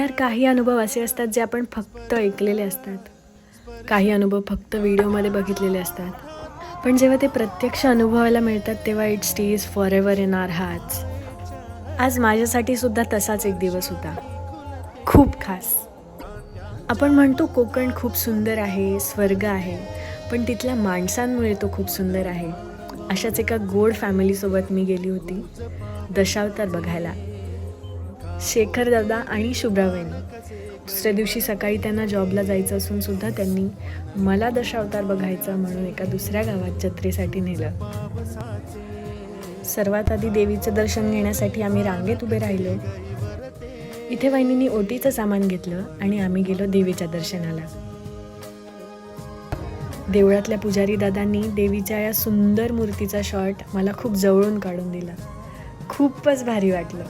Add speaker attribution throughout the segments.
Speaker 1: यार, काही अनुभव असे असतात जे आपण फक्त ऐकलेले असतात, काही अनुभव फक्त व्हिडिओमध्ये बघितलेले असतात, पण जेव्हा ते प्रत्यक्ष अनुभवायला मिळतात तेव्हा it stays forever in our hearts. आज माझ्यासाठी सुद्धा तसाच एक दिवस होता, खूप खास. आपण म्हणतो कोकण खूप सुंदर आहे, स्वर्ग आहे, पण तिथल्या माणसांमुळे तो खूप सुंदर आहे. अशाच एका गोड फॅमिलीसोबत मी गेली होती दशावतार बघायला. शेखर दादा आणि शुभ्रावहिनी. दुसऱ्या दिवशी सकाळी त्यांना जॉबला जायचं असून सुद्धा त्यांनी मला दशावतार बघायचा म्हणून एका दुसऱ्या गावात जत्रेसाठी नेलं. सर्वात आधी देवीचं दर्शन घेण्यासाठी आम्ही रांगेत उभे राहिलो. इथे वहिनींनी ओटीचं सामान घेतलं आणि आम्ही गेलो देवीच्या दर्शनाला. देवळातल्या पुजारी दादांनी देवीच्या या सुंदर मूर्तीचा शॉट मला खूप जवळून काढून दिला. खूपच भारी वाटलं.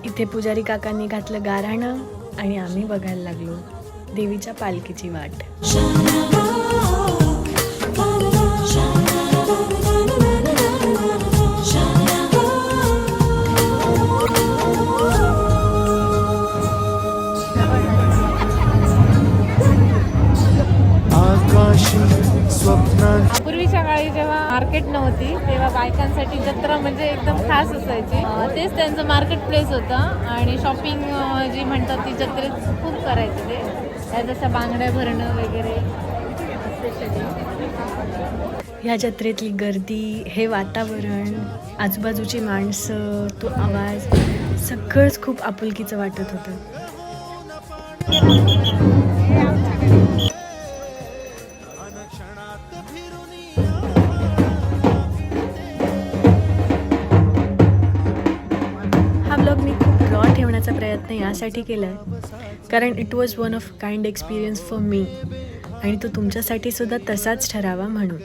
Speaker 1: इथे पुजारी काकांनी घातलं गाऱ्हाणं आणि आम्ही बघायला लागलो देवीच्या पालखीची वाट.
Speaker 2: पूर्वीच्या काळी जेव्हा मार्केट नव्हती तेव्हा बायकांसाठी जत्रा म्हणजे एकदम खास असायची. तेच त्यांचं मार्केट प्लेस होतं आणि शॉपिंग जी म्हणतात ती जत्रेत खूप करायचे ते. त्या जसं बांगड्या भरणं वगैरे स्पेशली.
Speaker 1: ह्या जत्रेतली गर्दी, हे वातावरण, आजूबाजूची माणसं, तो आवाज, सगळंच खूप आपुलकीचं वाटत होतं. हा ब्लॉग मी खूप रॉ ठेवण्याचा प्रयत्न यासाठी केला आहे कारण it was one of kind experience for me आणि तो तुमच्यासाठी सुद्धा तसाच ठरावा म्हणून.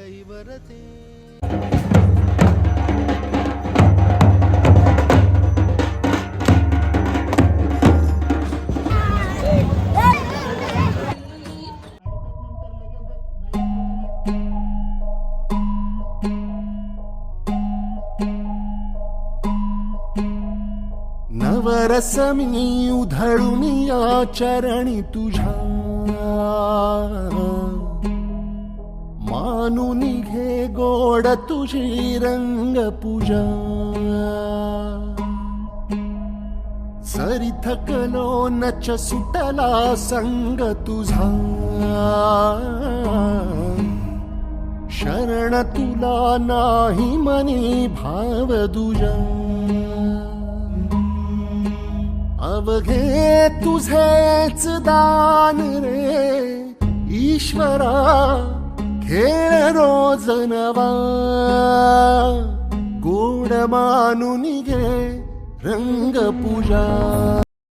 Speaker 3: नवरस मी उधळून या चरणी तुझ्या, मानून घे गोड तुझी रंग पूजा. सरी थकलो नच सुटला संग तुझा, शरण तुला नाही मनी भाव दुजा. अवघे तुझेच दान रे ईश्वरा, खेळ रोज नवा. गोड मानून घे रंग पूजा.